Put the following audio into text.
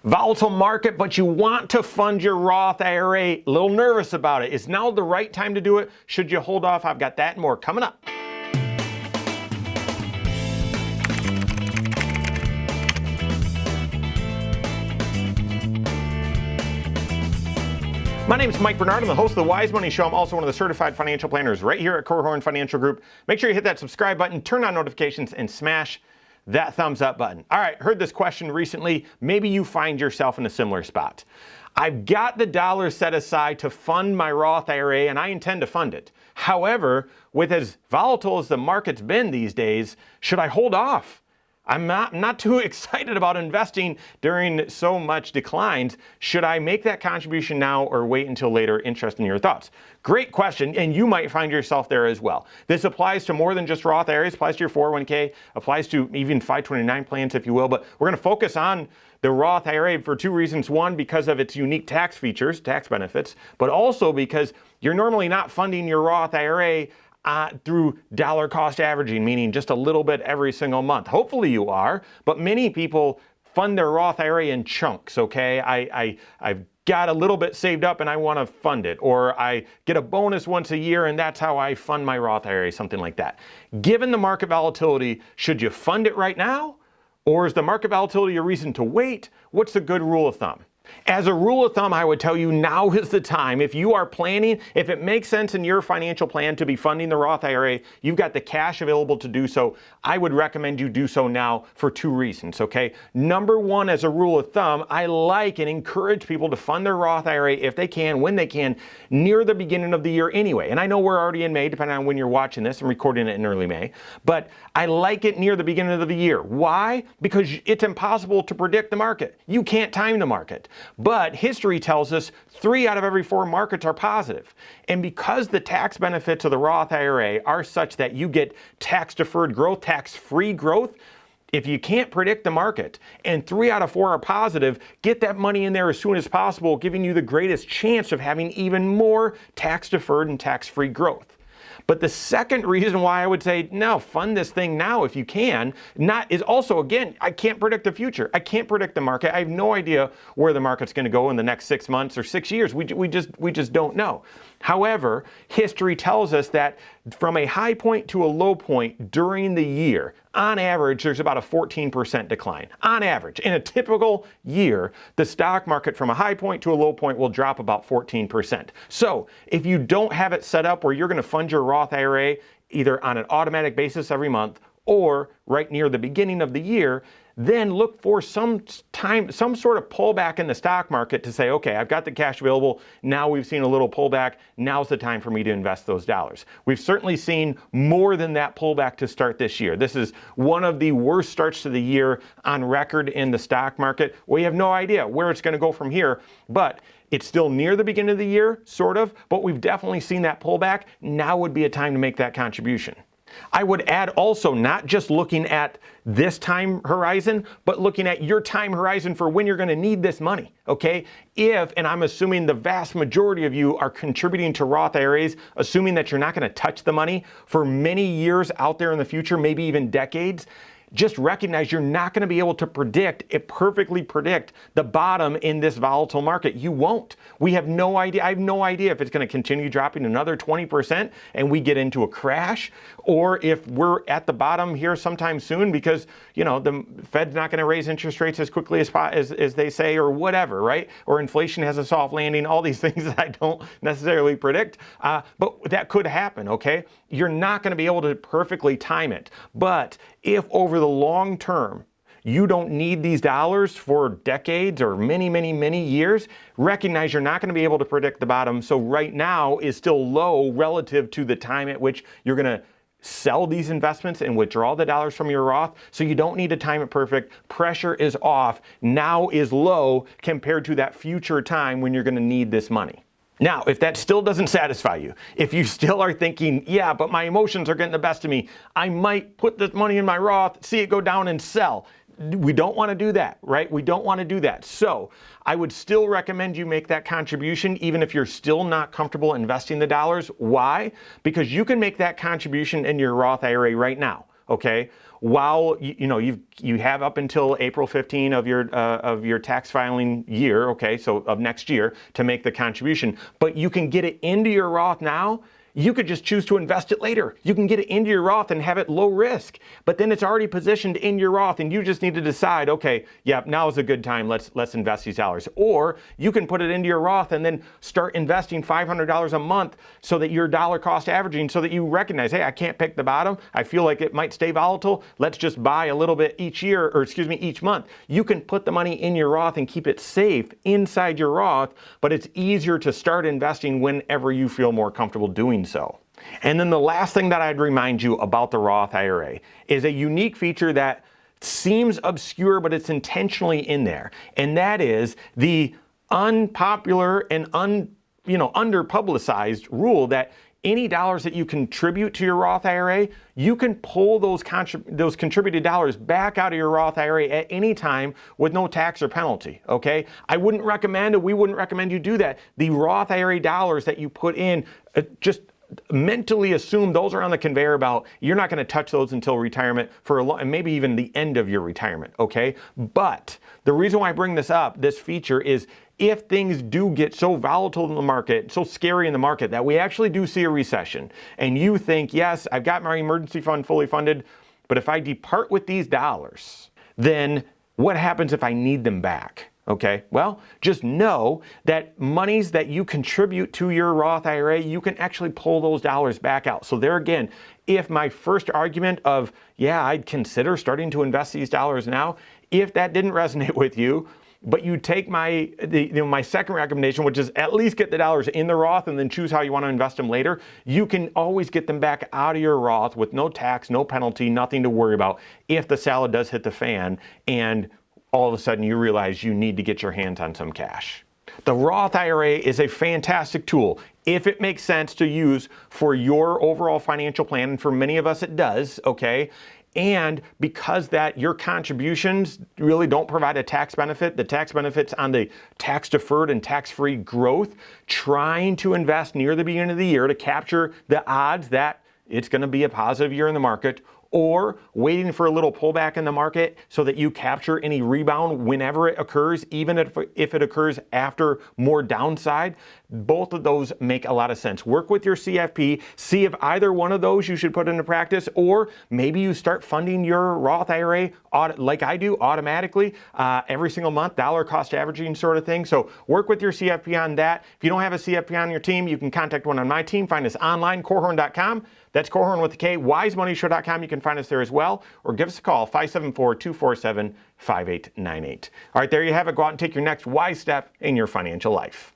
Volatile market, but you want to fund your Roth IRA. A little nervous about it. Is now the right time to do it? Should you hold off? I've got that and more coming up. My name is Mike Bernard. I'm the host of the Wise Money Show. I'm also one of the certified financial planners right here at Korhorn Financial Group. Make sure you hit that subscribe button, turn on notifications, and smash that thumbs up button. All right, heard this question recently. Maybe you find yourself in a similar spot. I've got the dollars set aside to fund my Roth IRA, and I intend to fund it. However, with as volatile as the market's been these days, should I hold off? I'm not too excited about investing during so much declines. Should I make that contribution now or wait until later? Interested in your thoughts. Great question, and you might find yourself there as well. This applies to more than just Roth IRAs, applies to your 401k, applies to even 529 plans, if you will, but we're gonna focus on the Roth IRA for two reasons. One, because of its unique tax features, tax benefits, but also because you're normally not funding your Roth IRA through dollar cost averaging, meaning just a little bit every single month. Hopefully you are, but many people fund their Roth IRA in chunks, okay? I've got a little bit saved up and I want to fund it, or I get a bonus once a year and that's how I fund my Roth IRA, something like that. Given the market volatility, should you fund it right now? Or is the market volatility a reason to wait? What's a good rule of thumb? As a rule of thumb, I would tell you now is the time. If you are planning, if it makes sense in your financial plan to be funding the Roth IRA, you've got the cash available to do so, I would recommend you do so now for two reasons, okay? Number one, as a rule of thumb, I like and encourage people to fund their Roth IRA if they can, when they can, near the beginning of the year anyway. And I know we're already in May, depending on when you're watching this. I'm recording it in early May. But I like it near the beginning of the year. Why? Because it's impossible to predict the market. You can't time the market. But history tells us 3 out of every 4 markets are positive. And because the tax benefits of the Roth IRA are such that you get tax-deferred growth, tax-free growth, if you can't predict the market and 3 out of 4 are positive, get that money in there as soon as possible, giving you the greatest chance of having even more tax-deferred and tax-free growth. But the second reason why I would say, no, fund this thing now if you can, is also, again, I can't predict the future. I can't predict the market. I have no idea where the market's going to go in the next 6 months or 6 years. We just don't know. However, history tells us that from a high point to a low point during the year, on average, there's about a 14% decline. On average, in a typical year, the stock market from a high point to a low point will drop about 14%. So if you don't have it set up where you're going to fund your Roth IRA either on an automatic basis every month or right near the beginning of the year, then look for some sort of pullback in the stock market to say, okay, I've got the cash available. Now we've seen a little pullback. Now's the time for me to invest those dollars. We've certainly seen more than that pullback to start this year. This is one of the worst starts to the year on record in the stock market. We have no idea where it's going to go from here, but it's still near the beginning of the year, sort of, but we've definitely seen that pullback. Now would be a time to make that contribution. I would add also not just looking at this time horizon, but looking at your time horizon for when you're going to need this money, okay? If, and I'm assuming the vast majority of you are contributing to Roth IRAs, assuming that you're not going to touch the money for many years out there in the future, maybe even decades, just recognize you're not going to be able to perfectly predict the bottom in this volatile market. You won't. We have no idea. I have no idea if it's going to continue dropping another 20% and we get into a crash, or if we're at the bottom here sometime soon because, you know, the Fed's not going to raise interest rates as quickly as they say, or whatever, right? Or inflation has a soft landing, all these things that I don't necessarily predict, but that could happen, okay? You're not going to be able to perfectly time it. But if over the long term, you don't need these dollars for decades or many, many, many years, recognize you're not going to be able to predict the bottom. So right now is still low relative to the time at which you're going to sell these investments and withdraw the dollars from your Roth. So you don't need to time it perfect. Pressure is off. Now is low compared to that future time when you're going to need this money. Now, if that still doesn't satisfy you, if you still are thinking, yeah, but my emotions are getting the best of me, I might put this money in my Roth, see it go down and sell. We don't want to do that, right? We don't want to do that. So I would still recommend you make that contribution even if you're still not comfortable investing the dollars. Why? Because you can make that contribution in your Roth IRA right now. okay? While you have up until April 15 of your tax filing year, okay, so of next year to make the contribution, but you can get it into your Roth now. You could just choose to invest it later. You can get it into your Roth and have it low risk, but then it's already positioned in your Roth and you just need to decide, okay, yeah, now is a good time, let's invest these dollars. Or you can put it into your Roth and then start investing $500 a month so that you're dollar cost averaging, so that you recognize, hey, I can't pick the bottom. I feel like it might stay volatile. Let's just buy a little bit each month. You can put the money in your Roth and keep it safe inside your Roth, but it's easier to start investing whenever you feel more comfortable doing so. And then the last thing that I'd remind you about the Roth IRA is a unique feature that seems obscure, but it's intentionally in there. And that is the unpopular and under-publicized rule that any dollars that you contribute to your Roth IRA, you can pull those contributed dollars back out of your Roth IRA at any time with no tax or penalty, okay? We wouldn't recommend you do that. The Roth IRA dollars that you put in, just mentally assume those are on the conveyor belt. You're not going to touch those until retirement and maybe even the end of your retirement, okay? But the reason why I bring this up, this feature, is if things do get so volatile in the market, so scary in the market that we actually do see a recession, and you think, yes, I've got my emergency fund fully funded, but if I depart with these dollars, then what happens if I need them back? Okay, well, just know that monies that you contribute to your Roth IRA, you can actually pull those dollars back out. So there again, if my first argument of, yeah, I'd consider starting to invest these dollars now, if that didn't resonate with you, but you take my second recommendation, which is at least get the dollars in the Roth and then choose how you want to invest them later, you can always get them back out of your Roth with no tax, no penalty, nothing to worry about if the salad does hit the fan and all of a sudden you realize you need to get your hands on some cash. The Roth IRA is a fantastic tool if it makes sense to use for your overall financial plan, and for many of us it does, okay? And because that your contributions really don't provide a tax benefit, the tax benefit's on the tax deferred and tax-free growth, trying to invest near the beginning of the year to capture the odds that it's going to be a positive year in the market, or waiting for a little pullback in the market so that you capture any rebound whenever it occurs, even if it occurs after more downside. Both of those make a lot of sense. Work with your CFP, see if either one of those you should put into practice, or maybe you start funding your Roth IRA like I do automatically every single month, dollar cost averaging sort of thing. So work with your CFP on that. If you don't have a CFP on your team, you can contact one on my team. Find us online, Korhorn.com. That's Korhorn with a K, wisemoneyshow.com. You can find us there as well, or give us a call, 574-247-5898. All right, there you have it. Go out and take your next wise step in your financial life.